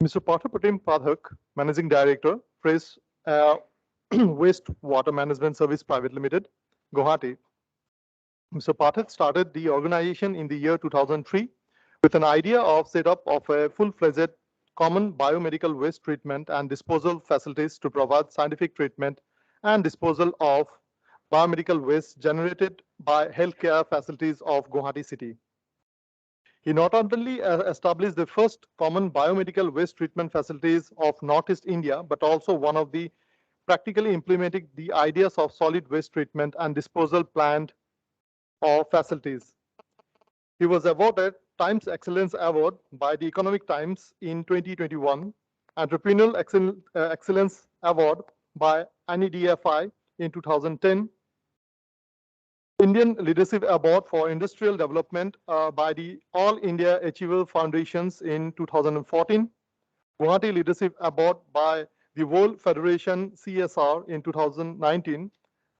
Mr. Parthapratim Padhak, Managing Director, Fresh Waste Management Service Private Limited, Guwahati. Mr. Pathak started the organization in the year 2003 with an idea of setup of a full-fledged common biomedical waste treatment and disposal facilities to provide scientific treatment and disposal of biomedical waste generated by healthcare facilities of Guwahati city. He not only established the first common biomedical waste treatment facilities of Northeast India, but also one of the practically implementing the ideas of solid waste treatment and disposal plant or facilities. He was awarded Times Excellence Award by the Economic Times in 2021, Entrepreneurial Excellence Award by NEDFI in 2010, Indian Leadership Award for Industrial Development by the All India Achiever Foundations in 2014, Guwahati Leadership Award by the World Federation CSR in 2019,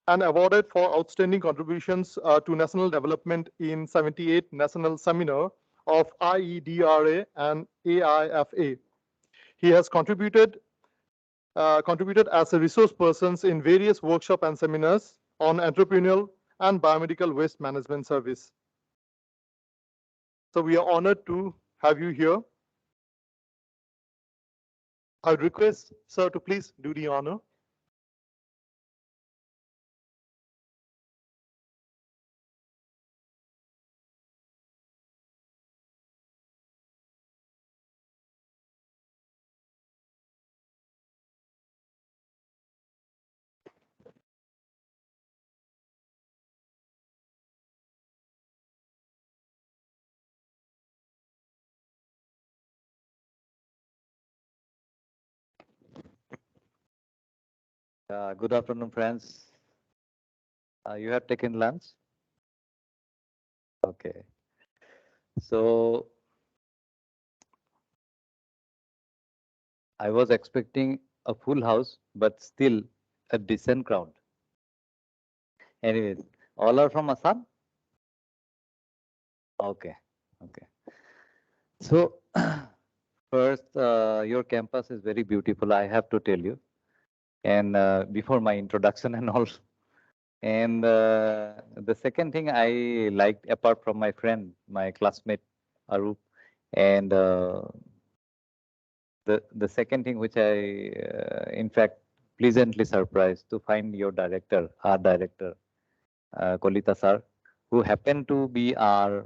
and awarded for outstanding contributions to national development in 78 national seminar of IEDRA and AIFA. He has contributed as a resource person in various workshops and seminars on entrepreneurial and biomedical waste management service. So we are honored to have you here. I would request, sir, to please do the honor. Good afternoon, friends. You have taken lunch? Okay. So I was expecting a full house, but still a decent crowd. Anyways, all are from Assam? Okay. Okay. So first, your campus is very beautiful, I have to tell you. And before my introduction and all. And the second thing I liked, apart from my friend, my classmate, Arup, and the second thing which I, in fact, pleasantly surprised to find your director, our director, Kolita sir, who happened to be uh,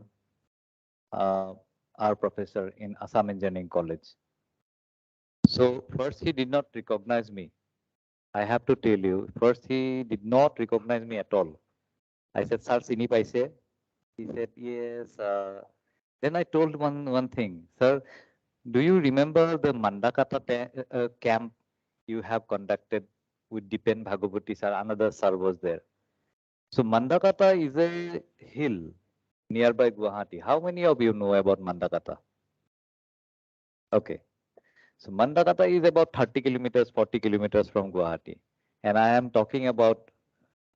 our professor in Assam Engineering College. So first he did not recognize me. I have to tell you, first he did not recognize me at all. I said, sir, sini paise? He said, yes. Then I told one thing, sir, do you remember the Mandakata camp you have conducted with Dipen Bhagavati sir? Another sir was there. So Mandakata is a hill nearby Guwahati. How many of you know about Mandakata? Okay. So Mandakata is about 30 kilometers, 40 kilometers from Guwahati. And I am talking about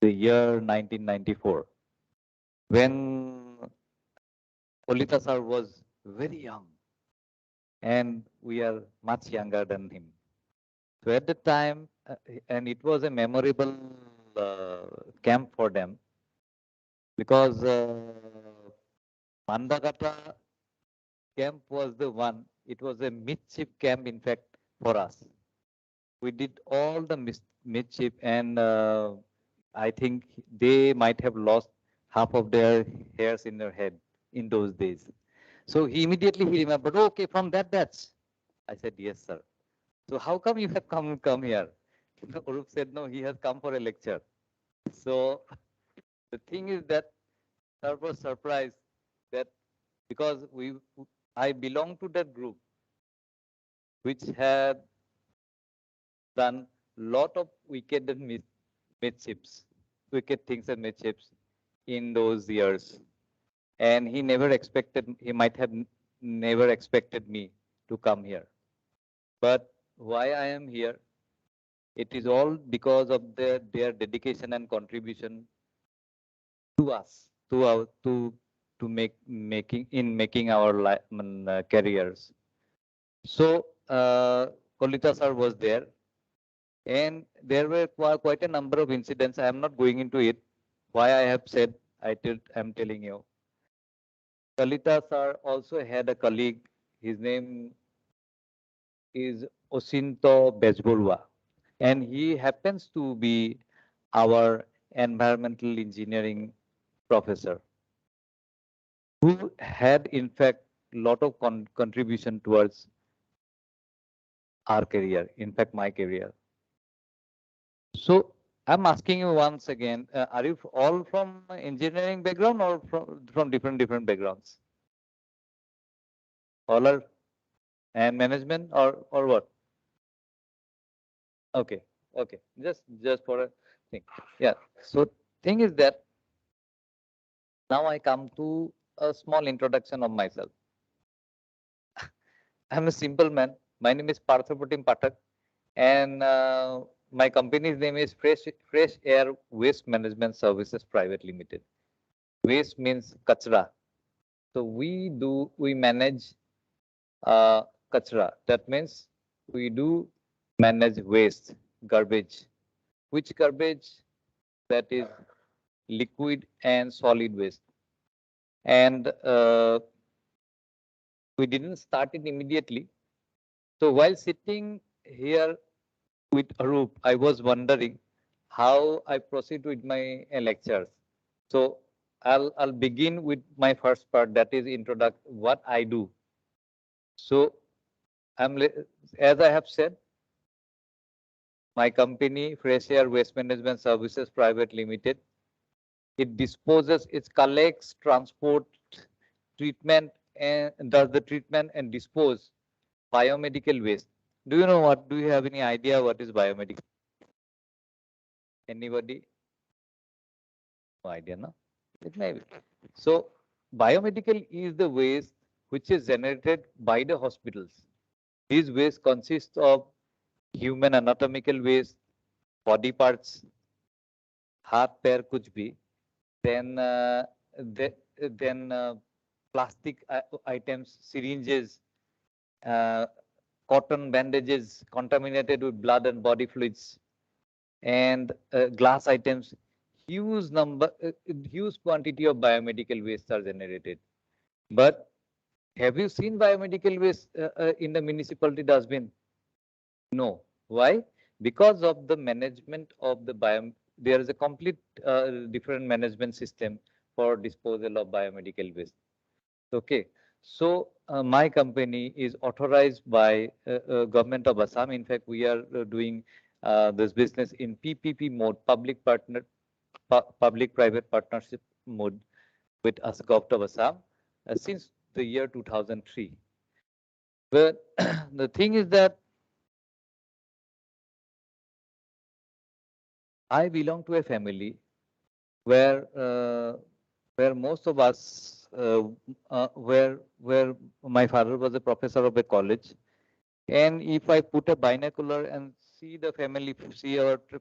the year 1994, when Kolita sir was very young and we are much younger than him. So at the time, and it was a memorable camp for them, because Mandakata camp was the one, it was a midship camp, in fact, for us. We did all the midship, and I think they might have lost half of their hairs in their head in those days. So he immediately he remembered, oh, okay, from that batch. I said, yes, sir. So how come you have come here? Urup said, no, he has come for a lecture. So the thing is that sir was surprised that because I belong to that group which had done lot of wicked and midships, wicked things and midships in those years. And he never expected, he might have never expected me to come here. But why I am here? It is all because of their dedication and contribution to us, to making our careers. So Kolita sir was there, and there were quite a number of incidents. I am not going into it. Why I have said I'm telling you. Kalita sir also had a colleague. His name is Osinto Bezbolwa, and he happens to be our environmental engineering professor, who had in fact lot of contribution towards our career, in fact my career. So I'm asking you once again, are you all from engineering background or from different backgrounds? All are and management or what? Okay, okay, just for a thing. Yeah. So thing is that now I come to a small introduction of myself. I'm a simple man. My name is Parthaputim Pathak, and my company's name is Fresh Air Waste Management Services Private Limited. Waste means kachra. So we manage kachra. That means we do manage waste, garbage. Which garbage? That is liquid and solid waste. And we didn't start it immediately. So while sitting here with Arup, I was wondering how I proceed with my lectures. So I'll begin with my first part, that is introduct what I do. So as I have said, my company Fresh Air Waste Management Services Private Limited, it collects, transport, treatment, and does the treatment and dispose biomedical waste. Do you know what? Do you have any idea what is biomedical? Anybody? No idea, no? It may be. So biomedical is the waste which is generated by the hospitals. These waste consist of human anatomical waste, body parts, हाथ पैर कुछ भी, then then plastic items, syringes, uh, cotton bandages contaminated with blood and body fluids, and glass items. Huge quantity of biomedical waste are generated. But have you seen biomedical waste in the municipality dustbin? No. Why? Because of the management of the there is a complete different management system for disposal of biomedical waste. Okay. So my company is authorized by government of Assam. In fact, we are doing this business in PPP mode, public-private partnership mode with us, Government of Assam, since the year 2003. But the thing is that I belong to a family where most of us where my father was a professor of a college, and if I put a binocular and see our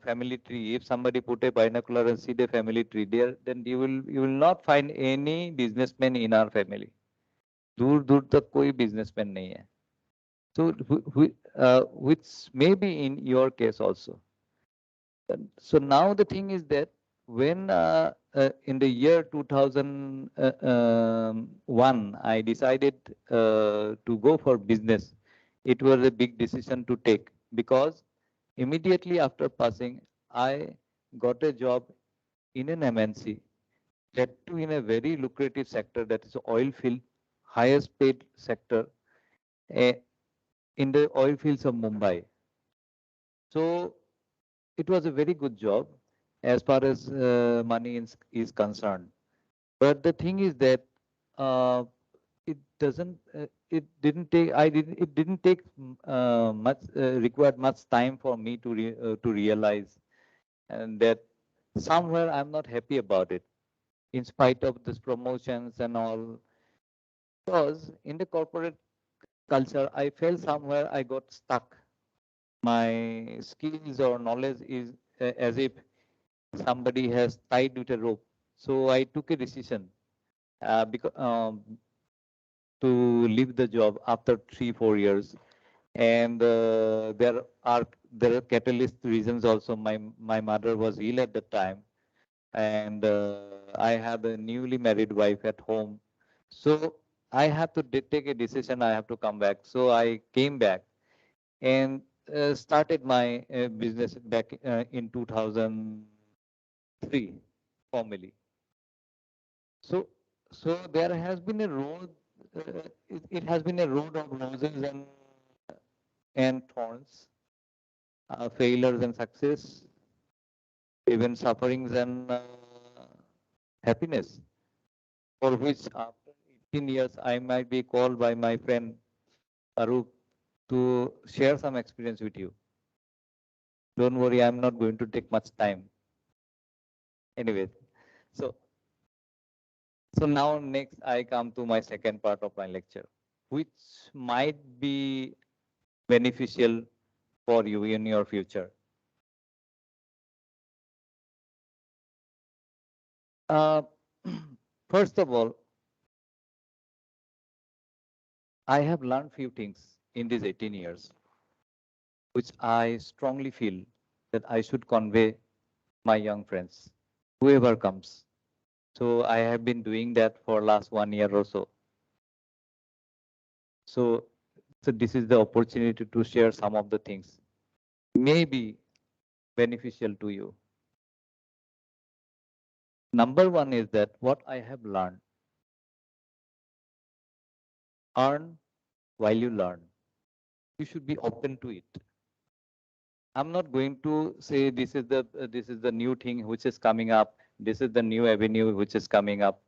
family tree, if somebody put a binocular and see the family tree there, then you will not find any businessman in our family. दूर दूर तक कोई businessman नहीं है. So which may be in your case also. So now the thing is that when in the year 2001, I decided to go for business. It was a big decision to take because immediately after passing, I got a job in an MNC, that too in a very lucrative sector, that is oil field, highest paid sector uh, in the oil fields of Mumbai. So it was a very good job as far as money is concerned. But the thing is that it didn't take, it didn't take required much time for me to realize and that somewhere I'm not happy about it, in spite of this promotions and all. Because in the corporate culture, I felt somewhere I got stuck. my skills or knowledge is as if somebody has tied with a rope. So I took a decision because to leave the job after 3 4 years, and there are catalyst reasons also. My mother was ill at the time, and I have a newly married wife at home, so I have to take a decision. I have to come back. So I came back and started my business back in 2003 formally. So, so there has been a road. It has been a road of roses and thorns, failures and success, even sufferings and happiness. For which, after 18 years, I might be called by my friend Arup to share some experience with you. Don't worry, I'm not going to take much time. Anyway, so so now next I come to my second part of my lecture, which might be beneficial for you in your future. Uh, First of all, I have learned few things in these 18 years, which I strongly feel that I should convey my young friends, whoever comes. So I have been doing that for last 1 year or so. So, so this is the opportunity to share some of the things, maybe beneficial to you. Number one is that what I have learned, earn while you learn. You should be open to it. I'm not going to say this is the new thing which is coming up. This is the new avenue which is coming up.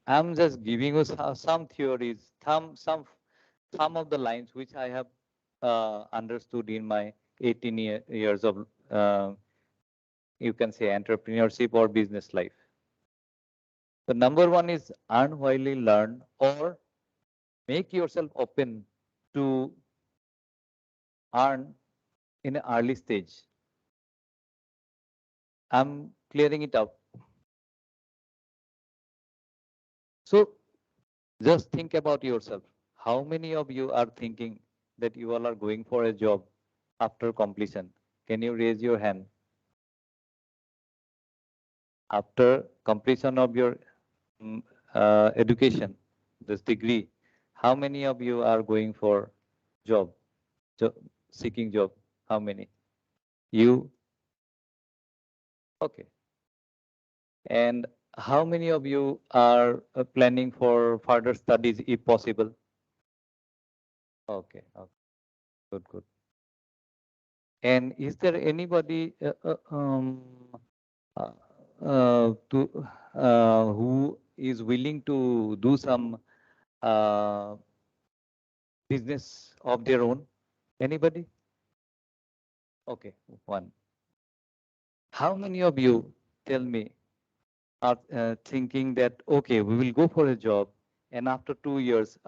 I'm just giving you some theories, some of the lines which I have understood in my 18 years of you can say entrepreneurship or business life. The number one is earn while you learn, or make yourself open to earn in an early stage. I'm clearing it up. So just think about yourself. How many of you are thinking that you all are going for a job after completion? Can you raise your hand? After completion of your mm, education, this degree, how many of you are going for job, job seeking job? How many? You? Okay. And how many of you are planning for further studies if possible? Okay, okay, good, good. And is there anybody uh, who is willing to do some uh, business of their own? Anybody? Okay, one. How many of you, tell me, are thinking that, okay, we will go for a job and after 2 years,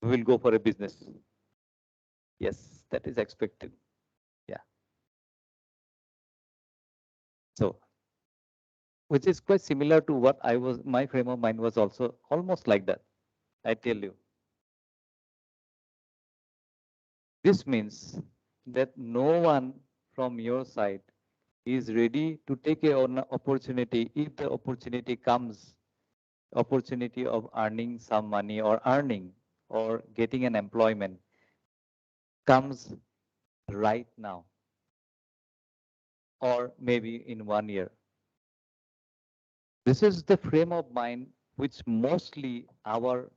we will go for a business? Yes, that is expected. Yeah. So, which is quite similar to what my frame of mind was also almost like that. I tell you. This means that no one from your side is ready to take an opportunity if the opportunity comes, opportunity of earning some money or earning or getting an employment comes right now or maybe in 1 year. This is the frame of mind which mostly our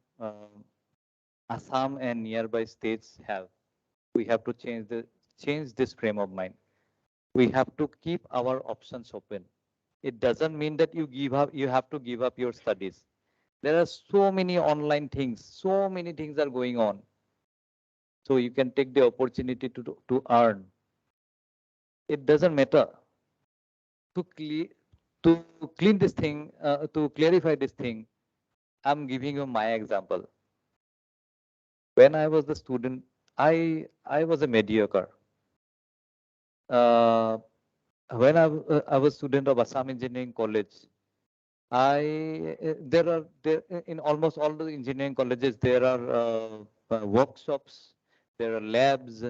Assam and nearby states have. We have to change this frame of mind. We have to keep our options open. It doesn't mean that you have to give up your studies. There are so many online things, so many things are going on. So you can take the opportunity to earn. It doesn't matter. To clear to clean this thing, to clarify this thing, I'm giving you my example. When I was the student, I was a mediocre. uh, when I was student of Assam Engineering College, there in almost all the engineering colleges there are workshops, there are labs,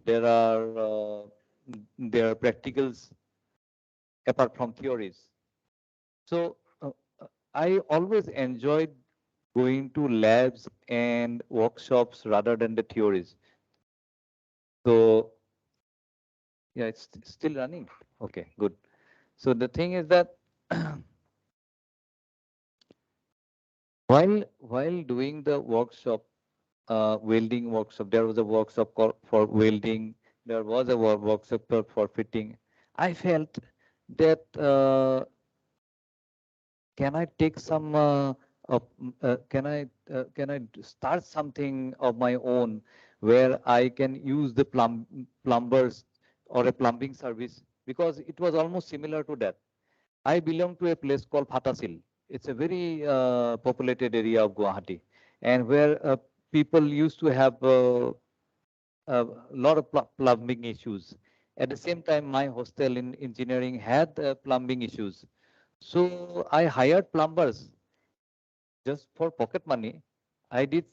there are practicals apart from theories. So I always enjoyed going to labs and workshops rather than the theories. So yeah, it's still running. Okay, good. So the thing is that while doing the workshop, welding workshop, there was a workshop for welding. There was a workshop for fitting. I felt that can I take some can I start something of my own where I can use the plumbers or a plumbing service, because it was almost similar to that. I belong to a place called Phatasil. It's a very populated area of Guwahati, and where people used to have a lot of plumbing issues. At the same time, my hostel in engineering had plumbing issues. So I hired plumbers just for pocket money. I did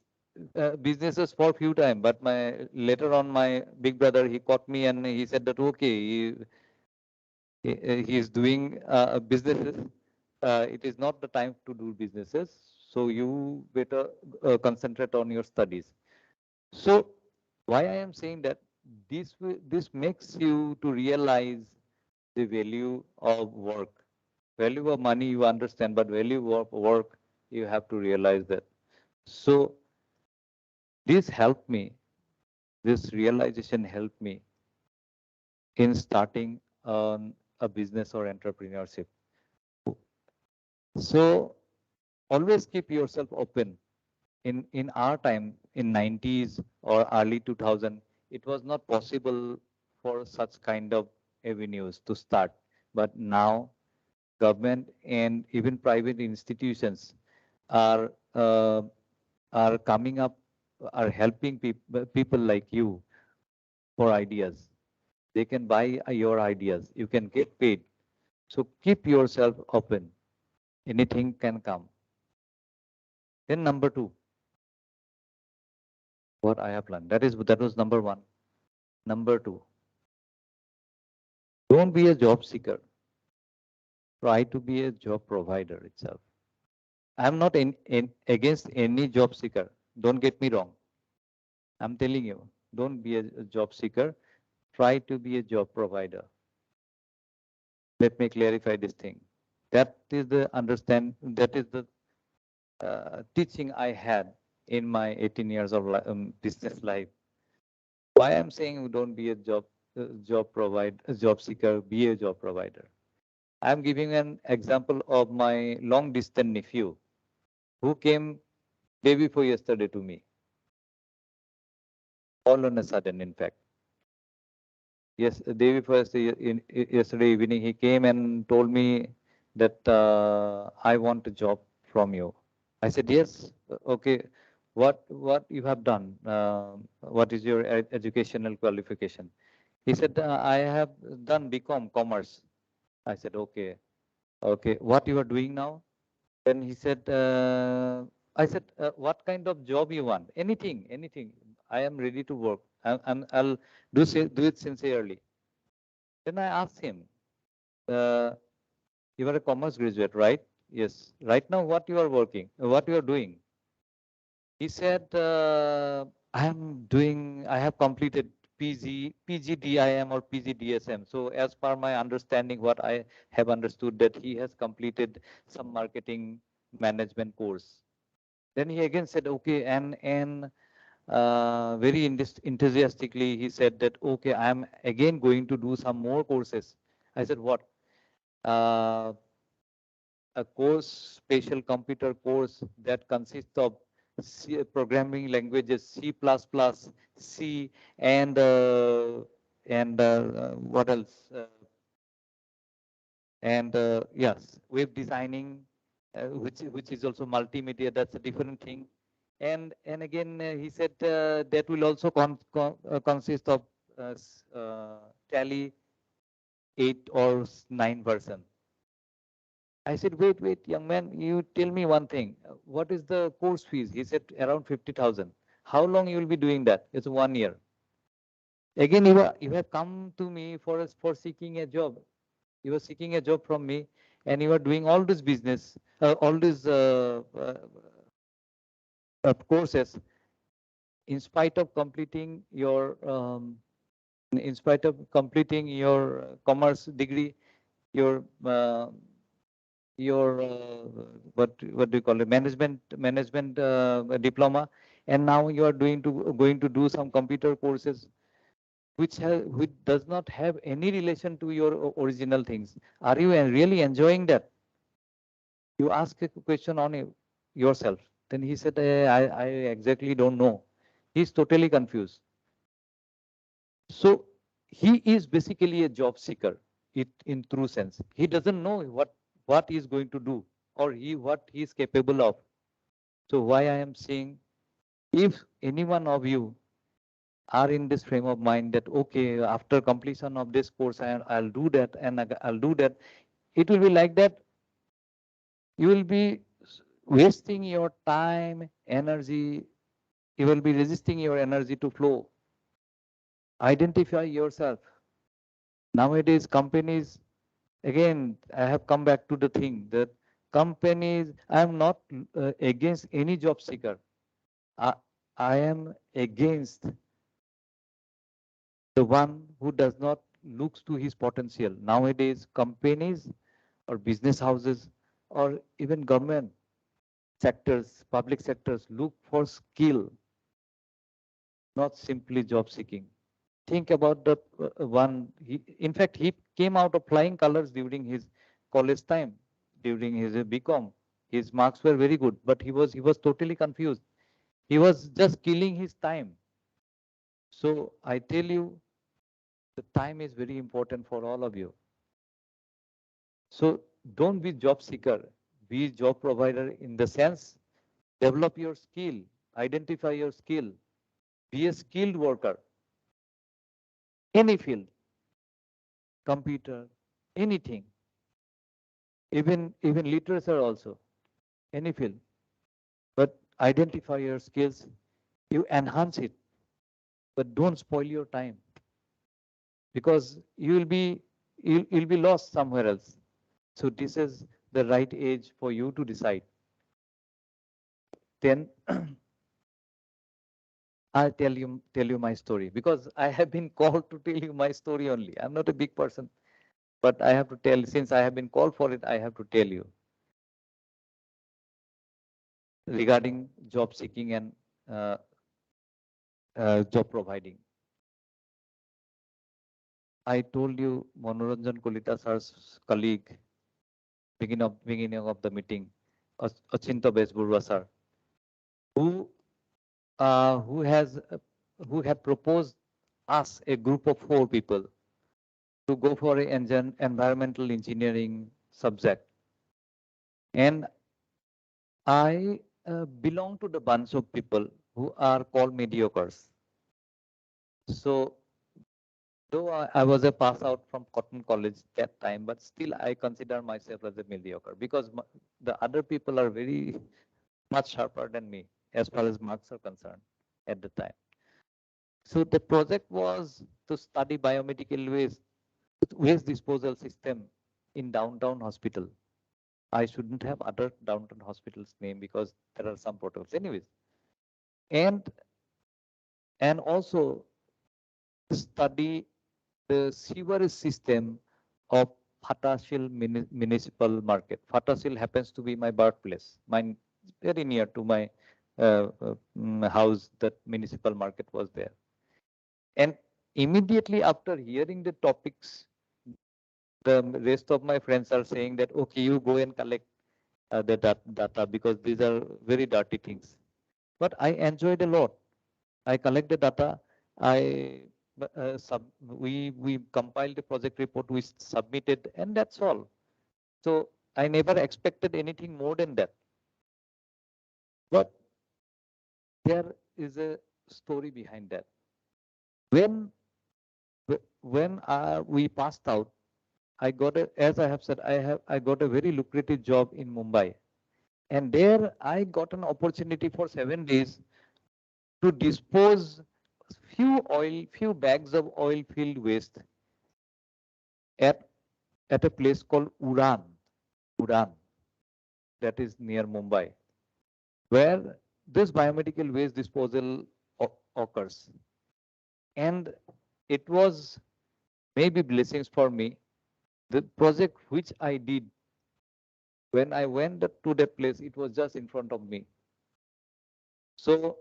businesses for a few times, but my later on my big brother, he caught me and he said that okay, he is doing businesses. It is not the time to do businesses, so you better concentrate on your studies. So why I am saying that this makes you to realize the value of work. Value of money you understand, but value of work you have to realize that. So this helped me, this realization helped me in starting on a business or entrepreneurship. So always keep yourself open. In our time, in 90s or early 2000, it was not possible for such kind of avenues to start. But now government and even private institutions are uh, are coming up, are helping people like you for ideas. They can buy your ideas. You can get paid. So keep yourself open. Anything can come. Then number two, what I have learned. That was number one. Number two, don't be a job seeker. Try to be a job provider itself. I'm not against any job seeker. Don't get me wrong. I'm telling you, don't be a job seeker. Try to be a job provider. Let me clarify this thing. That is the that is the teaching I had in my 18 years of business life. Why I'm saying don't be a job seeker, be a job provider. I'm giving an example of my long distance nephew who came day before yesterday to me, all on a sudden, in fact. Yes, the day before yesterday evening, he came and told me that I want a job from you. I said, yes, okay. What you have done? What is your educational qualification? He said, I have done BCom Commerce. I said, okay, okay. What you are doing now? Then he said, I said, what kind of job you want? Anything, anything. I am ready to work. I'll do it sincerely. Then I asked him, uh, you are a commerce graduate, right? Yes. Right now, what you are working, what you are doing? He said, I have completed PGDIM or PGDSM. So as per my understanding, what I have understood that he has completed some marketing management course. Then he again said, okay, and very enthusiastically, he said that, okay, I'm again going to do some more courses. I said, what? Uh, a course, special computer course that consists of programming languages C++, C, and what else? Yes, web designing, which is also multimedia. That's a different thing. And again, he said that will also consist of Tally 8 or 9 version. I said, wait, young man, you tell me one thing. What is the course fees? He said around 50,000. How long you will be doing that? It's 1 year. Again, you have come to me for seeking a job. You are seeking a job from me, and you are doing all this business, all these courses, in spite of completing your commerce degree, your what do you call it, management diploma, and now you are going to do some computer courses which does not have any relation to your original things. Are you really enjoying that? You ask a question on yourself. Then he said, I exactly don't know. He's totally confused. So he is basically a job seeker, in true sense. He doesn't know what he is going to do, or what he is capable of. So why I am saying, if any one of you are in this frame of mind that, okay, after completion of this course, I'll do that and I'll do that, it will be like that. You will be wasting your time, energy. You will be resisting your energy to flow. Identify yourself. Nowadays, companies, again, I have come back to the thing that companies, I am not against any job seeker. I, I am against the one who does not looks to his potential. Nowadays, companies or business houses or even government sectors, public sectors look for skill, not simply job seeking. Think about the in fact, he came out of flying colors during his college time, during his BCom. His marks were very good, but he was totally confused. He was just killing his time. So I tell you, the time is very important for all of you. So don't be job seeker, be job provider, in the sense, develop your skill, identify your skill, be a skilled worker, any field, computer, anything, even literature also, any field. But identify your skills, you enhance it, but don't spoil your time, because you'll be lost somewhere else. So this is the right age for you to decide. Then I'll tell you my story, because I have been called to tell you my story only. I'm not a big person, but I have to tell, since I have been called for it, I have to tell you regarding job seeking and uh, job providing. I told you Manoranjan Kolita sir's colleague, beginning of the meeting, Achinta Besburwa sir, who who has who had proposed us, a group of 4 people, to go for an environmental engineering subject. And I belong to the bunch of people who are called mediocres. So though I was a pass out from Cotton College that time, but still I consider myself as a mediocre, because the other people are very much sharper than me as far as marks are concerned at the time. So the project was to study biomedical waste disposal system in downtown hospital. I shouldn't have other downtown hospitals name, because there are some protocols. Anyways, and also study the sewerage system of Fatashil municipal market. Fatashil happens to be my birthplace. Mine very near to my house. That municipal market was there. And immediately after hearing the topics, the rest of my friends are saying that, okay, you go and collect the data, because these are very dirty things. But I enjoyed a lot. I collect the data. I we compiled the project report. We submitted, and that's all. So I never expected anything more than that. But there is a story behind that. When When we passed out, I got a, as I have said, I got a very lucrative job in Mumbai, and there I got an opportunity for 7 days to dispose few bags of oil-filled waste at at a place called Uran, that is near Mumbai, where this biomedical waste disposal occurs. And it was maybe blessings for me. The project which I did, when I went to that place, it was just in front of me. So,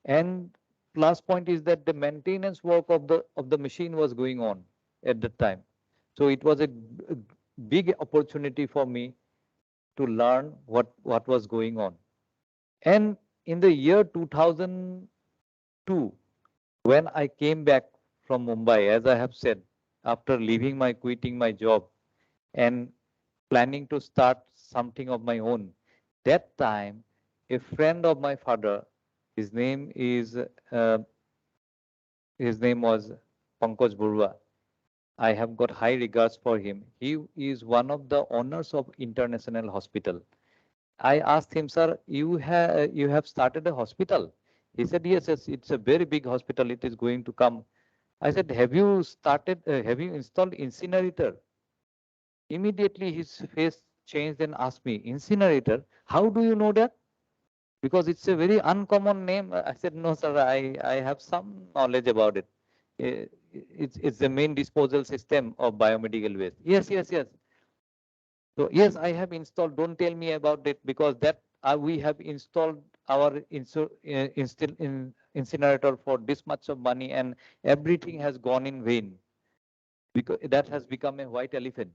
and plus point is that the maintenance work of the machine was going on at that time. So it was a big opportunity for me to learn what was going on. And in the year 2002, when I came back from Mumbai, as I have said, after quitting my job and planning to start something of my own, that time a friend of my father, his name is his name was Pankaj Burua. I have got high regards for him. He is one of the owners of International Hospital. I asked him, sir, you have started a hospital? He said, yes, yes, it's a very big hospital. It is going to come. I said, have you installed incinerator? Immediately his face changed and asked me, incinerator? How do you know that? Because it's a very uncommon name. I said, no, sir, I have some knowledge about it. It's the main disposal system of biomedical waste. Yes, yes, yes. So yes, I have installed. Don't tell me about it because that we have installed our incinerator for this much of money and everything has gone in vain because that has become a white elephant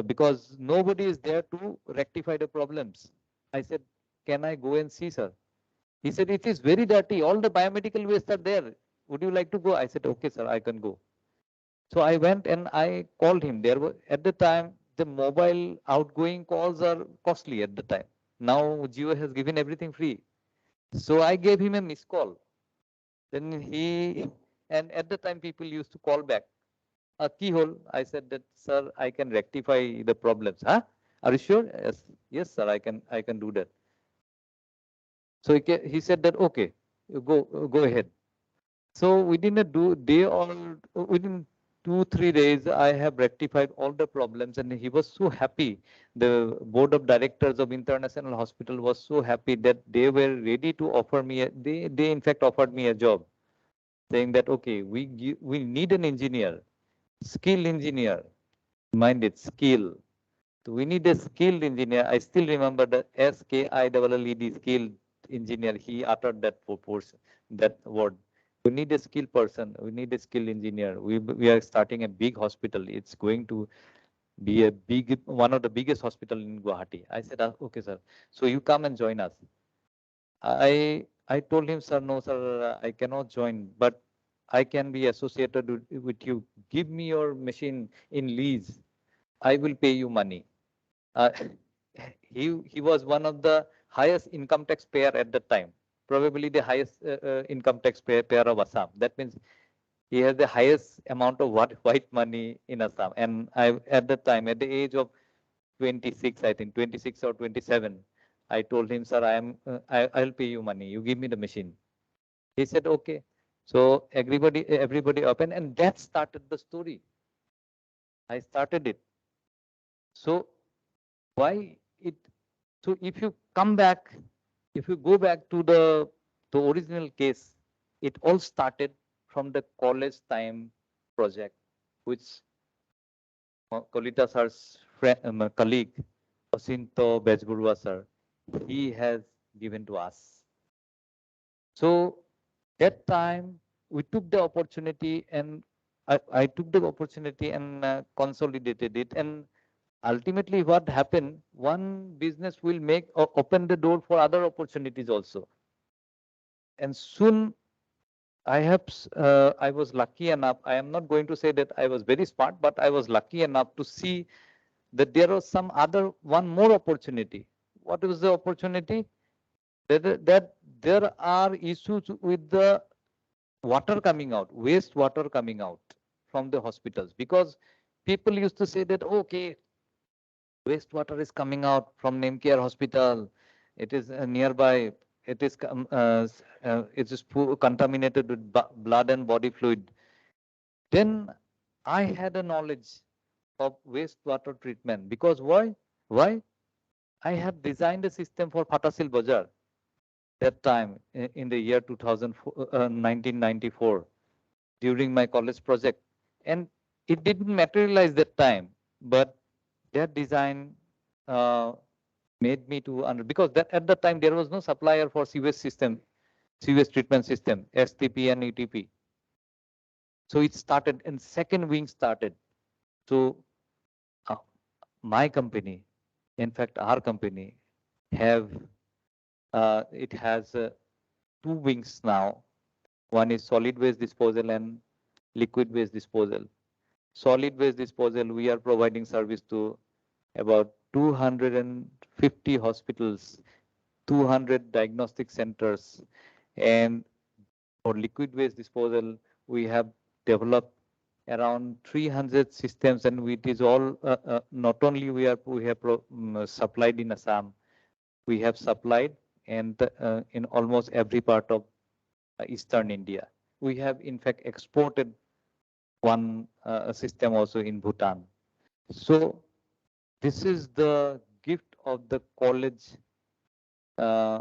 because nobody is there to rectify the problems. I said, can I go and see, sir? He said, it is very dirty. All the biomedical waste are there. Would you like to go? I said, okay, sir, I can go. So I went and I called him. There were at the time the mobile outgoing calls are costly at the time. Now Jio has given everything free. So I gave him a missed call. Then he and at the time people used to call back a keyhole. I said that sir, I can rectify the problems. Huh? Are you sure? Yes, yes, sir. I can do that. So he said that okay, you go ahead. So within a day or within 2-3 days, I have rectified all the problems, and he was so happy. The board of directors of International Hospital was so happy that they were ready to offer me. They in fact offered me a job, saying that okay, we need an engineer, skilled engineer, mind it, skill. So we need a skilled engineer. I still remember the SKILLED, skilled engineer. He uttered that word. We need a skilled person. We need a skilled engineer. We are starting a big hospital. It's going to be one of the biggest hospital in Guwahati. I said, okay, sir. So you come and join us. I told him, sir, no, sir, I cannot join, but I can be associated with you. Give me your machine in lease. I will pay you money. Uh, he was one of the highest income tax payer at that time, probably the highest income tax payer of Assam. That means he has the highest amount of white money in Assam. And I at that time, at the age of 26, I think 26 or 27, I told him, sir, I'll pay you money. You give me the machine. He said, okay. So everybody opened, and that started the story. I started it. So why it? So if you come back, if you go back to the original case, it all started from the college time project, which Kolita sir's friend, colleague, Osinto Bejburua sir, he has given to us. So that time we took the opportunity and I took the opportunity and consolidated it. And ultimately what happened, one business will open the door for other opportunities also. And soon I was lucky enough, I am not going to say that I was very smart, but I was lucky enough to see that there was one more opportunity. What was the opportunity? That there are issues with the water coming out, waste water coming out. from the hospitals, because people used to say that, okay, wastewater is coming out from Nemcare Hospital. It is nearby. It is contaminated with blood and body fluid. Then I had a knowledge of wastewater treatment, because why? Why? I have designed a system for Fatasil Bazar that time in the year 1994 during my college project, and it didn't materialize that time, but that design uh, made me to under, because that at the time there was no supplier for sewage treatment system, STP and ETP. So it started, and second wing started. So uh, my company, in fact, our company have it has two wings now. One is solid waste disposal and liquid waste disposal. Solid waste disposal, we are providing service to about 250 hospitals, 200 diagnostic centers, and for liquid waste disposal, we have developed around 300 systems, and it is all not only we have supplied in Assam, we have supplied and in almost every part of eastern India. We have in fact exported one system also in Bhutan. So this is the gift of the college uh,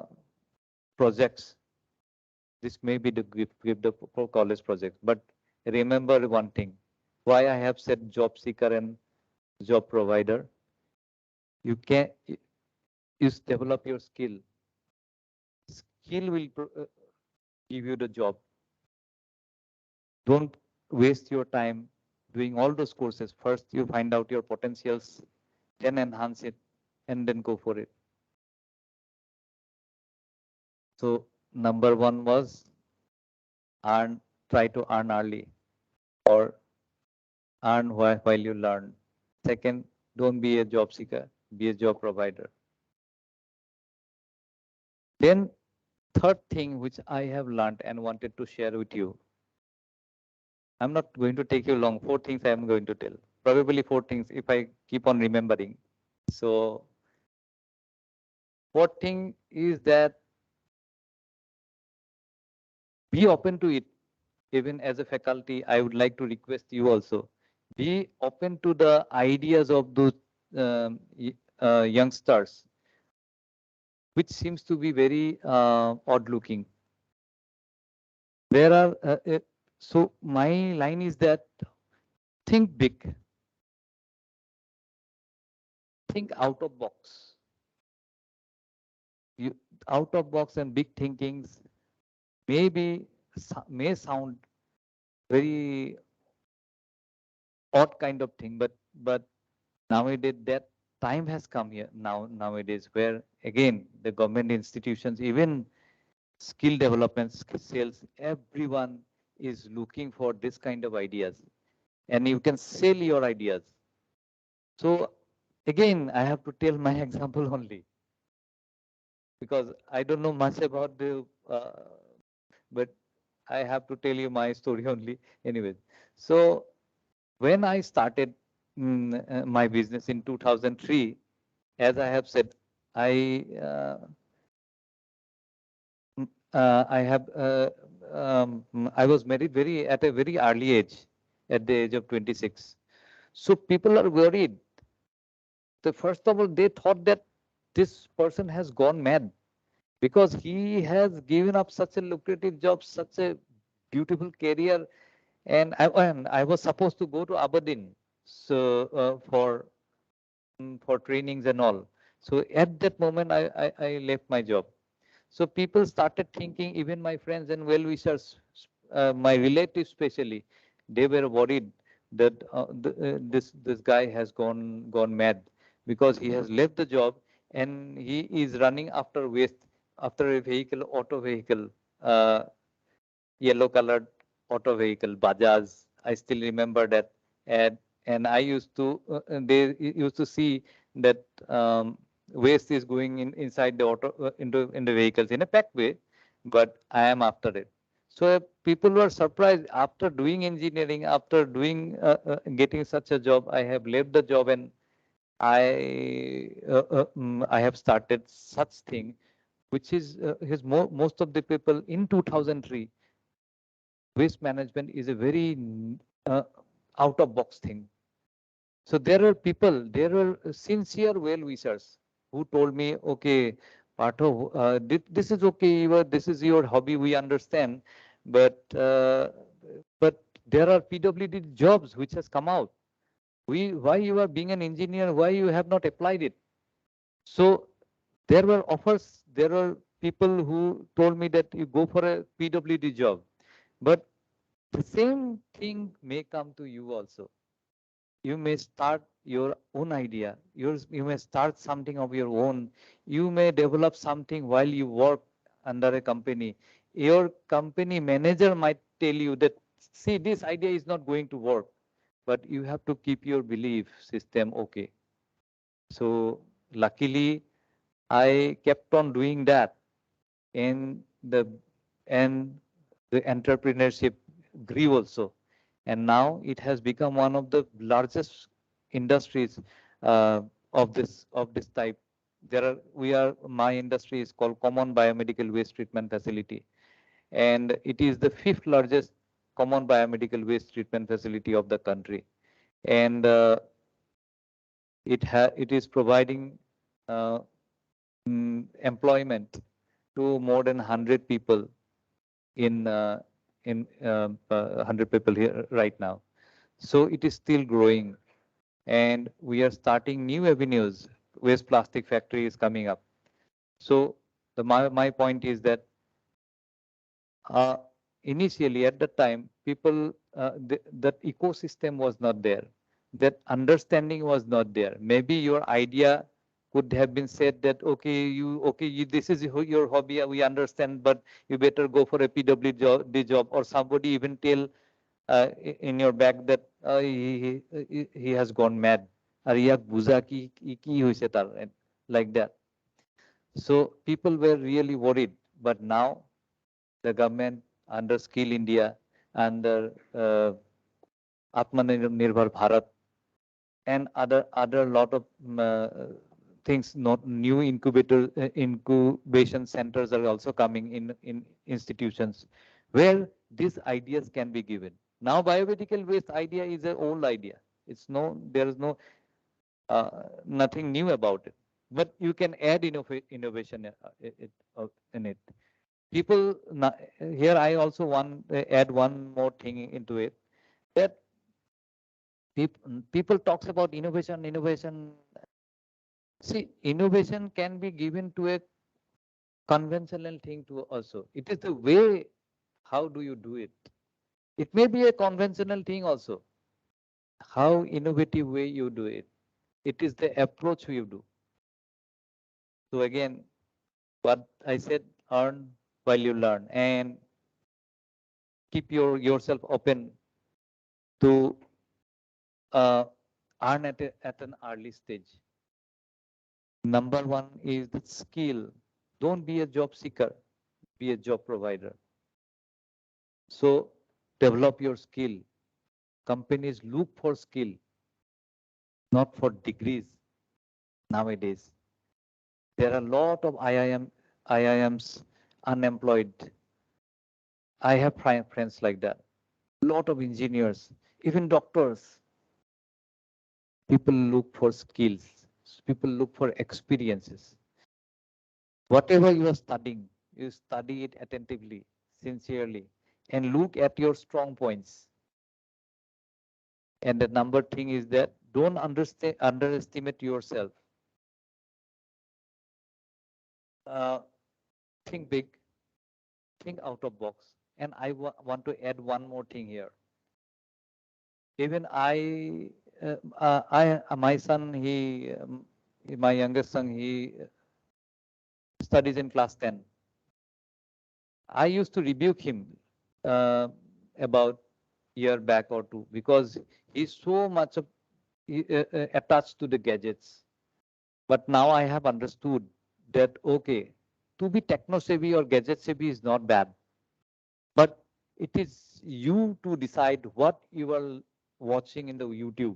projects. This may be the gift for college projects, but remember one thing, why I have said job seeker and job provider. You can develop your skill. Skill will give you the job. Don't waste your time doing all those courses. First, you find out your potentials, then enhance it, and then go for it. So number one was try to earn early, or earn while you learn. Second, don't be a job seeker, be a job provider. Then third thing which I have learned and wanted to share with you. I'm not going to take you long. Four things I am going to tell. Probably four things if I keep on remembering. So fourth thing is that be open to it. Even as a faculty, I would like to request you also, be open to the ideas of those youngsters, which seems to be very odd looking. There are, so my line is that think big, think out of box. You, out of box and big thinkings maybe may sound very odd kind of thing, but nowadays that time has come here nowadays, where again the government institutions, even skill development, sales, everyone is looking for this kind of ideas, and you can sell your ideas. So again, I have to tell my example only, because I don't know much about the, but I have to tell you my story only. Anyways, so when I started my business in 2003, as I have said, I I have I was married at a very early age, at the age of 26. So people are worried. First of all, they thought that this person has gone mad, because he has given up such a lucrative job, such a beautiful career, and I was supposed to go to Aberdeen, so for trainings and all. So at that moment, I left my job. So people started thinking, even my friends and well-wishers, my relatives especially, they were worried that this guy has gone mad, because he has left the job and he is running after waste, after a vehicle, auto vehicle, yellow colored auto vehicle, Bajaj. I still remember that. And I used to, they used to see that waste is going inside the auto, into the vehicles in a packed way, but I am after it. So people were surprised after doing engineering, after doing getting such a job. I have left the job and I have started such thing, which is most of the people in 2003. Waste management is a very uh, out of box thing. So there are people, there were sincere well wishers who told me, okay, Partho, this is okay, this is your hobby, we understand, but but there are PWD jobs which has come out. Why you are being an engineer, why you have not applied it? So there were offers, there were people who told me that you go for a PWD job, but the same thing may come to you also. You may start your own idea. You may start something of your own. You may develop something while you work under a company. Your company manager might tell you that, see, this idea is not going to work, but you have to keep your belief system okay. So luckily, I kept on doing that, and the entrepreneurship grew also, and now it has become one of the largest industries uh, of this type. My industry is called Common Biomedical Waste Treatment Facility, and it is the fifth largest common biomedical waste treatment facility of the country, and it is providing uh, employment to more than 100 people in 100 people here right now. So it is still growing, and we are starting new avenues. Waste plastic factory is coming up. So my point is that uh, initially at that time, people that ecosystem was not there, that understanding was not there. Maybe your idea could have been said that this is your hobby, we understand, but you better go for a PWD job, or somebody even tell in your back that he has gone mad, আর ইয়াক বুঝা কি হয়েছে তার, like that. So people were really worried, but now the government under Skill India, under Atmanirbhar Bharat, and other lot of things. Not new incubation centers are also coming in institutions where these ideas can be given. Now biomedical waste idea is an old idea. There is no nothing new about it, but you can add innovation in it. People here, I also want to add one more thing into it, that people talks about innovation. See, innovation can be given to a conventional thing to also. It is the way, how do you do it? It may be a conventional thing also. How innovative way you do it. It is the approach you do. So again, what I said, earn while you learn, and keep yourself open to earn at an early stage. Number one is the skill. Don't be a job seeker, be a job provider. So develop your skill. Companies look for skill, not for degrees nowadays. There are a lot of IIMs unemployed. I have friends like that. A lot of engineers, even doctors. People look for skills. People look for experiences. Whatever you are studying, you study it attentively, sincerely, and look at your strong points. And the number thing is that don't underestimate yourself. Uh, think big, think out of box. And I want to add one more thing here. Even my son, my youngest son, he studies in class 10. I used to rebuke him uh, about year back or two, because he's so much attached to the gadgets. But now I have understood that, okay, to be techno savvy or gadget savvy is not bad, but it is you to decide what you are watching in the YouTube,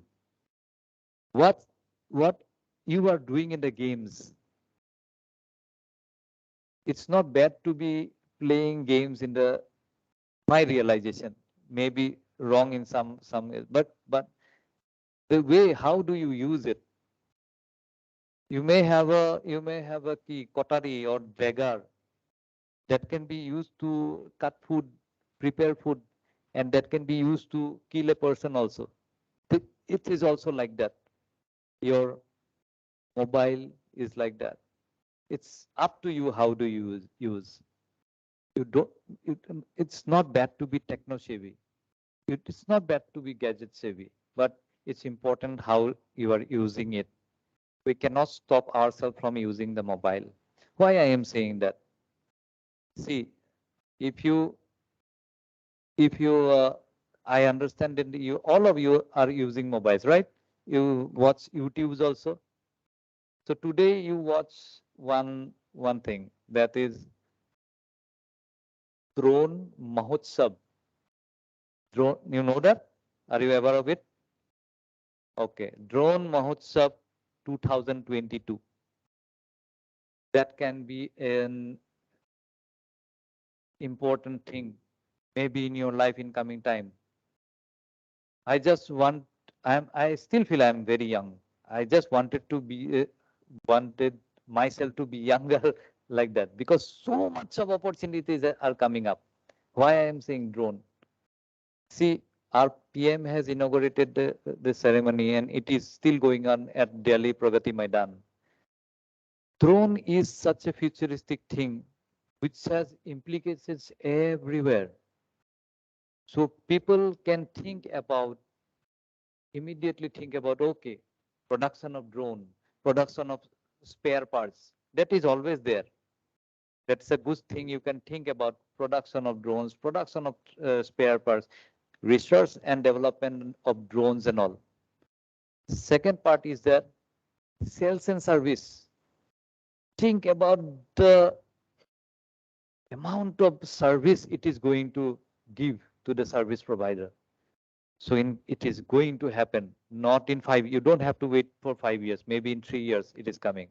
what what you are doing in the games. It's not bad to be playing games in the my realization, maybe wrong in some, but the way how do you use it? You may have a key kotari or dagger that can be used to cut food, prepare food, and that can be used to kill a person also. It is also like that. Your mobile is like that. It's up to you how to use. You don't. It's not bad to be techno savvy. It's not bad to be gadget savvy, but it's important how you are using it. We cannot stop ourselves from using the mobile. Why I am saying that? See, if you if you I understand that you all of you are using mobiles, right? You watch YouTubes also. So today you watch one thing that is Drone Mahotsav. Drone, you know that? Are you aware of it? Okay, Drone Mahotsav 2022. That can be an important thing, maybe in your life in coming time. I just want. I still feel I'm very young. I just wanted myself to be younger like that because so much of opportunities are coming up. Why I am saying drone? See, our PM has inaugurated the ceremony and it is still going on at Delhi Pragati Maidan. Drone is such a futuristic thing which has implications everywhere. So people can immediately think about, okay, production of drone, production of spare parts. That is always there. That's a good thing. You can think about production of drones, production of spare parts, research and development of drones and all. Second part is that sales and service. Think about the amount of service it is going to give to the service provider. So it is going to happen, not in 5. You don't have to wait for 5 years. Maybe in 3 years it is coming.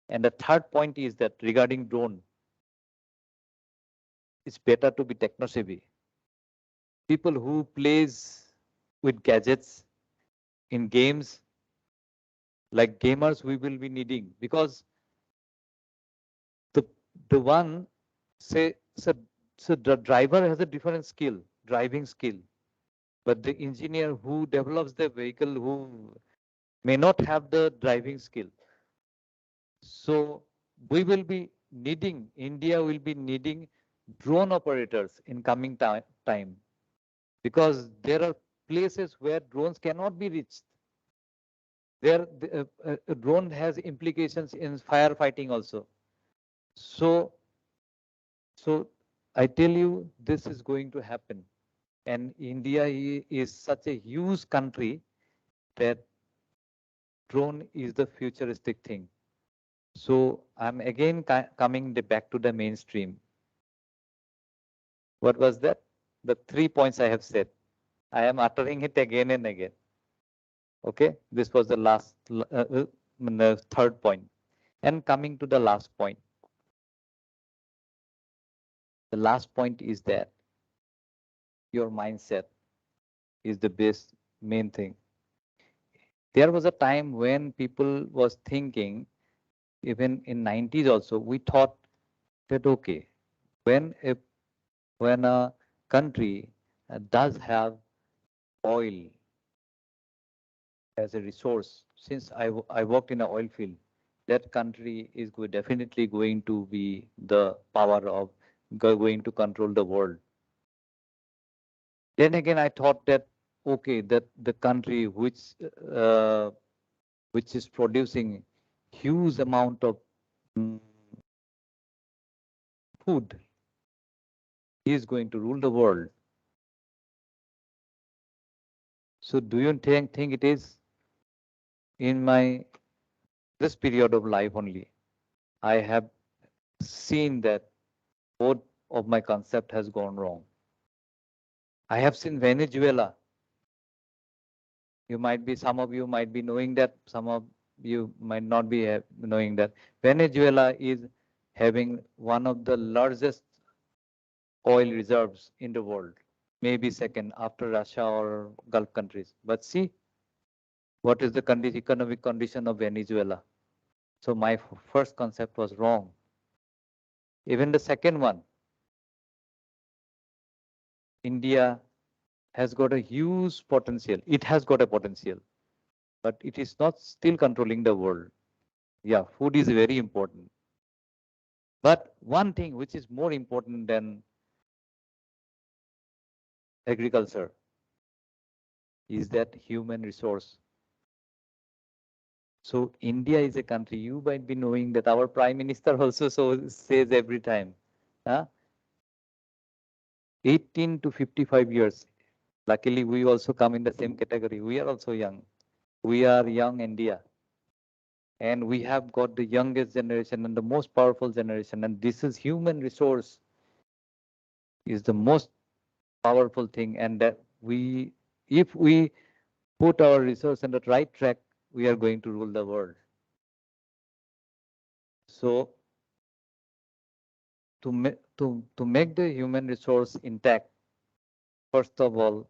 And the third point is that regarding drone, it's better to be techno savvy. People who plays with gadgets in games, like gamers, we will be needing because the the one say so, so the driver has a different skill, driving skill, but the engineer who develops the vehicle who may not have the driving skill. So we will be needing, India will be needing drone operators in coming time because there are places where drones cannot be reached. There, a drone has implications in firefighting also. So, so I tell you, this is going to happen. And India is such a huge country that drone is the futuristic thing. So I'm again coming back to the mainstream. What was that? The 3 points I have said. I am uttering it again and again. Okay, this was the the third point. And coming to the last point. The last point is that your mindset is the best main thing. There was a time when people was thinking, even in 90s also, we thought that okay, when a when a country does have oil as a resource, since I worked in an oil field, that country is definitely going to be the power of going to control the world. Then again, I thought that okay, that the country uh, which is producing huge amount of mm, food is going to rule the world. So do you think it is in my this period of life only? I have seen that both of my concept has gone wrong. I have seen Venezuela. Some of you might be knowing that, some of you might not be knowing that. Venezuela is having one of the largest oil reserves in the world, maybe second after Russia or Gulf countries. But see, what is the economic condition of Venezuela? So my first concept was wrong. Even the second one, India has got a huge potential. It has got a potential, but it is not still controlling the world. Yeah, food is very important. But one thing which is more important than agriculture is that human resource. So India is a country, you might be knowing that our Prime Minister also says every time, 18 to 55 years. Luckily, we also come in the same category. We are also young. We are young India. And we have got the youngest generation and the most powerful generation. And this is human resource is the most powerful thing. And that if we put our resource on the right track, we are going to rule the world. So to make the human resource intact, first of all,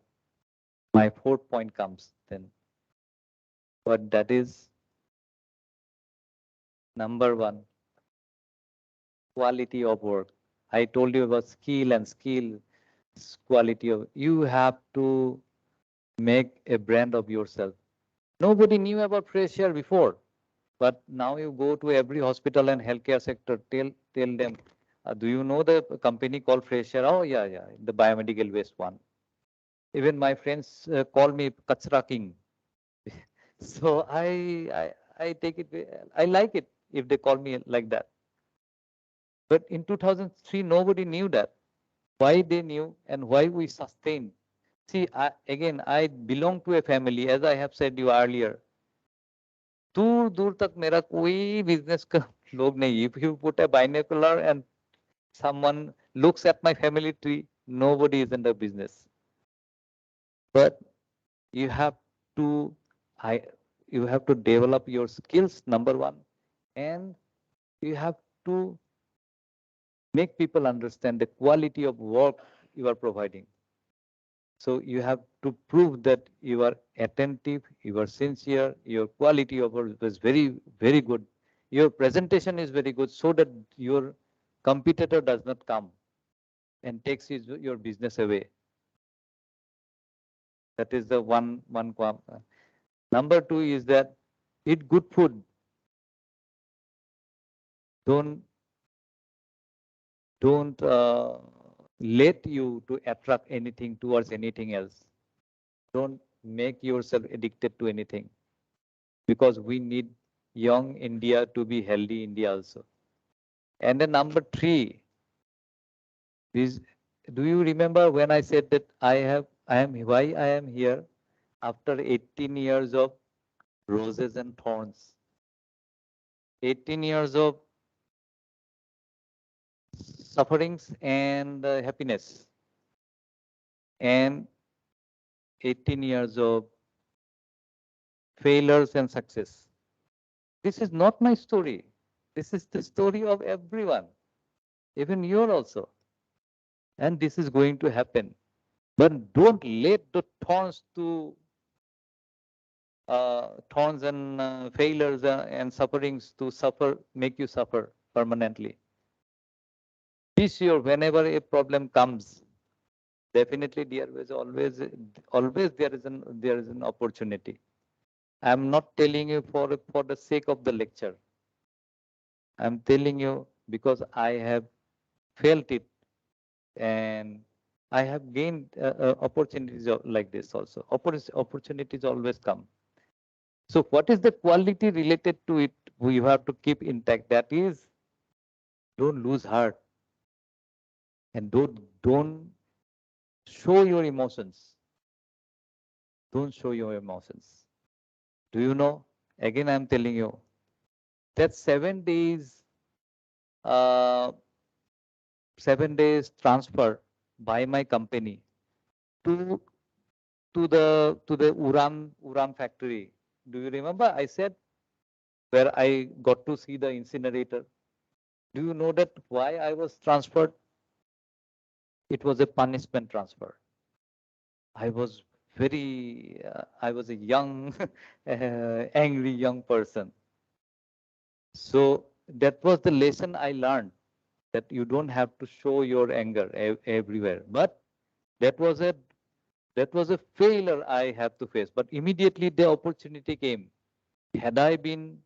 my fourth point comes then. But that is number one, quality of work. I told you about skill, quality of, you have to make a brand of yourself. Nobody knew about fresh air before, but now you go to every hospital and healthcare sector, tell them, do you know the company called Fresh Air? Oh yeah, the biomedical waste one. Even my friends call me Kachra King. So I take it, I like it if they call me like that. But in 2003, nobody knew that. Why they knew and why we sustained. See, I belong to a family, as I have said you earlier. दूर दूर तक मेरा कोई business का लोग नहीं. If you put a binocular and someone looks at my family tree, nobody is in the business. But you have to, you have to develop your skills, number one, and you have to make people understand the quality of work you are providing. So you have to prove that you are attentive, you are sincere, your quality of work is very, very good. Your presentation is very good so that your competitor does not come and takes your business away. That is the one. Number two is that eat good food. Don't let you to attract anything towards anything else. Don't make yourself addicted to anything, because we need young India to be healthy India also. And then number three is, do you remember when I said that I am why I am here after 18 years of roses and thorns, 18 years of sufferings and happiness, and 18 years of failures and success. This is not my story. This is the story of everyone, even you also. And this is going to happen. But don't let the thorns and failures and sufferings to make you suffer permanently. Be sure whenever a problem comes, definitely there is always there is an opportunity. I'm not telling you for the sake of the lecture. I'm telling you because I have felt it, and I have gained opportunities like this also. Opportunities always come. So what is the quality related to it? We have to keep intact. That is, don't lose heart, and don't show your emotions. Don't show your emotions. Do you know? Again, I'm telling you that 7 days, uh, 7 days transfer by my company to the Uran factory. Do you remember? I said where I got to see the incinerator. Do you know that why I was transferred? It was a punishment transfer. I was I was a young, angry young person. So that was the lesson I learned, that you don't have to show your anger everywhere. But that was a that was a failure I have to face. But immediately the opportunity came. Had I been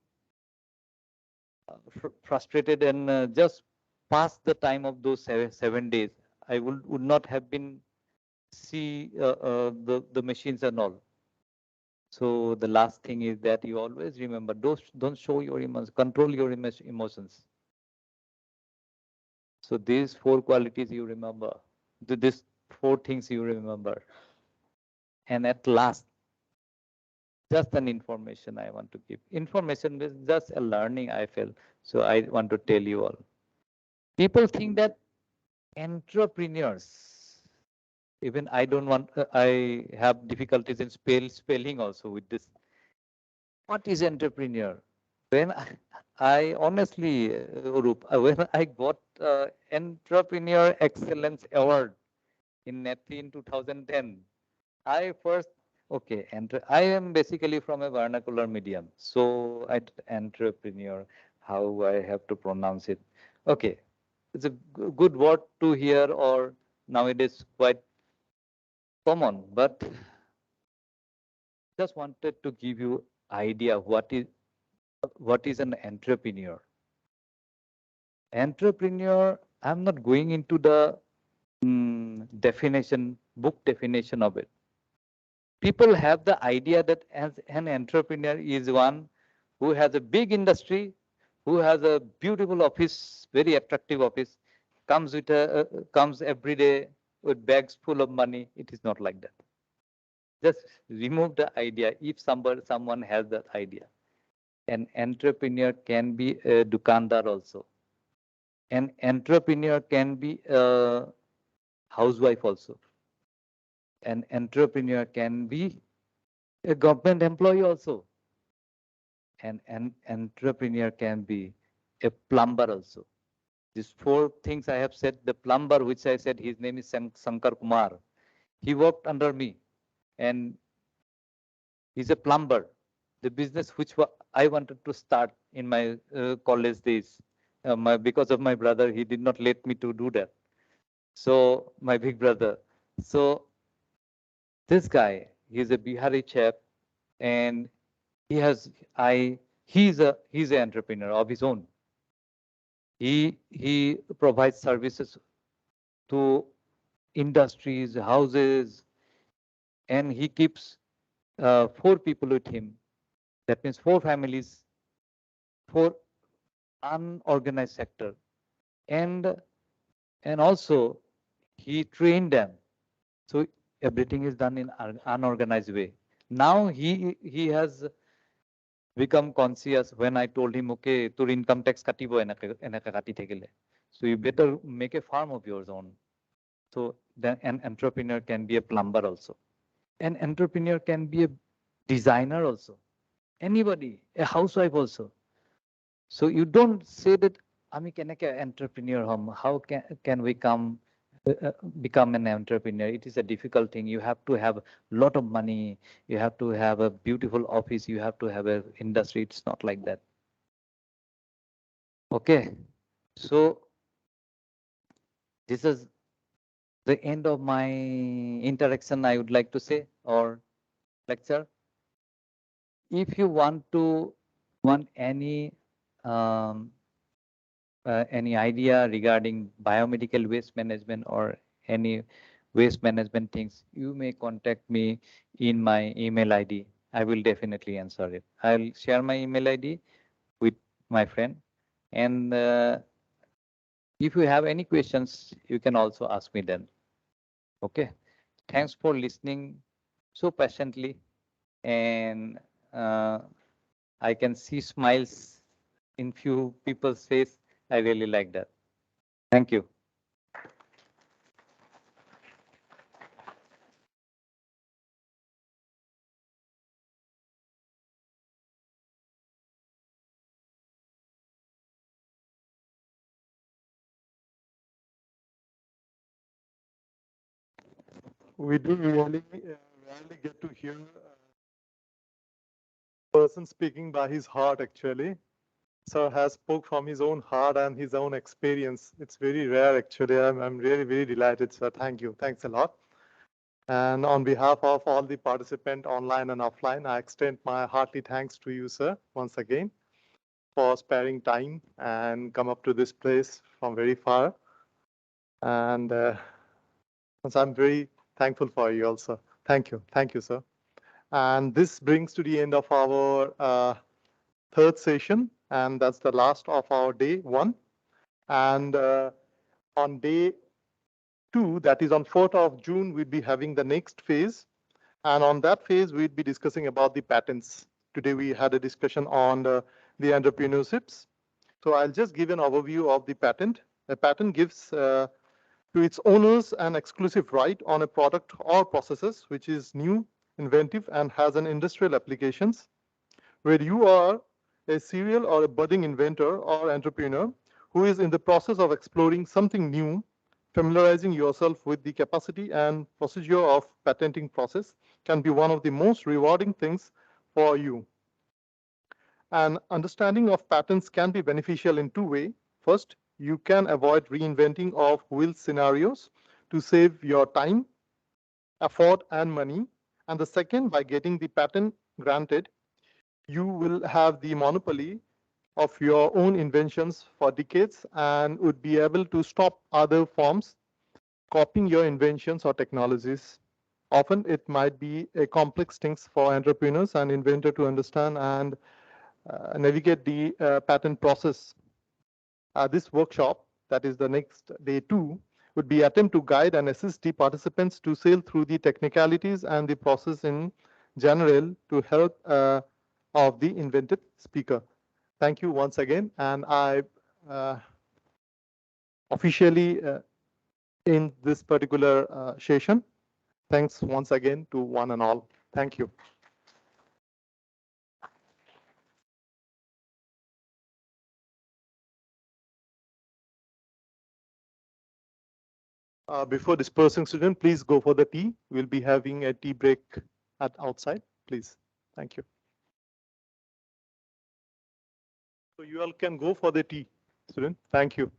frustrated and just passed the time of those 7 days, I would not have been see the machines and all. So the last thing is that you always remember, don't show your emotions, control your emotions. So these four qualities you remember, these four things you remember. And at last, just an information I want to give. Information is just a learning I feel. So I want to tell you all. People think that entrepreneurs, even I don't want, I have difficulties in spelling also with this. What is entrepreneur? When I honestly, Urup, when I got Entrepreneur Excellence Award in NETI in 2010, I first, okay, I am basically from a vernacular medium. So entrepreneur, how I have to pronounce it. Okay, it's a good word to hear, or nowadays quite common, but just wanted to give you idea what is an entrepreneur. Entrepreneur, I'm not going into the book definition of it. People have the idea that as an entrepreneur is one who has a big industry, who has a beautiful office, very attractive office, comes every day with bags full of money. It is not like that. Just remove the idea if someone has that idea. An entrepreneur can be a dukandar also. An entrepreneur can be a housewife also. An entrepreneur can be a government employee also. An entrepreneur can be a plumber also. These four things I have said. The plumber, which I said, his name is Sankar Kumar. He worked under me, and he's a plumber. The business which I wanted to start in my college days, because of my brother, he did not let me to do that. So my big brother. So this guy, he's a Bihari chap, and he has he's an entrepreneur of his own. He provides services to industries, houses, and he keeps four people with him. That means four families, four unorganized sector, and and also he trained them. So everything is done in an unorganized way. Now he has become conscious when I told him, okay, your income tax katibo enaka kati thekile. So you better make a farm of your own. So then an entrepreneur can be a plumber also. An entrepreneur can be a designer also. Anybody, a housewife also. So you don't say that আমি কেনেকে entrepreneur home. How can we become an entrepreneur? It is a difficult thing. You have to have a lot of money. You have to have a beautiful office. You have to have an industry. It's not like that. Okay. So this is the end of my interaction, I would like to say, or lecture. If you want um, any idea regarding biomedical waste management or any waste management things, you may contact me in my email ID. I will definitely answer it. I'll share my email ID with my friend. And if you have any questions, you can also ask me then. Okay. Thanks for listening so patiently. And I can see smiles in few people's face. I really like that. Thank you. We do really rarely get to hear a person speaking by his heart, actually. Sir has spoke from his own heart and his own experience. It's very rare, actually. I'm really, very delighted, sir. Thank you. Thanks a lot. And on behalf of all the participants online and offline, I extend my hearty thanks to you, sir, once again, for sparing time and come up to this place from very far. And so I'm very thankful for you also. Thank you. Thank you, sir. And this brings to the end of our third session, and that's the last of our day one. And on day two, that is on 4th of June, we'll be having the next phase. And on that phase, we'd be discussing about the patents. Today, we had a discussion on the entrepreneurships. So I'll just give an overview of the patent. A patent gives to its owners an exclusive right on a product or processes which is new, inventive, and has an industrial applications. Where you are a serial or a budding inventor or entrepreneur who is in the process of exploring something new, familiarizing yourself with the capacity and procedure of patenting process can be one of the most rewarding things for you. And understanding of patents can be beneficial in two ways. First, you can avoid reinventing of wheel scenarios to save your time, effort, and money. And the second, by getting the patent granted, you will have the monopoly of your own inventions for decades and would be able to stop other firms copying your inventions or technologies. Often it might be a complex things for entrepreneurs and inventor to understand and navigate the patent process. This workshop, that is the next day two, would be attempt to guide and assist the participants to sail through the technicalities and the process in general to help of the invented speaker. Thank you once again, and I officially in this particular session. Thanks once again to one and all. Thank you. Before dispersing student, please go for the tea. We'll be having a tea break at outside, please. Thank you. So you all can go for the tea, student. Thank you.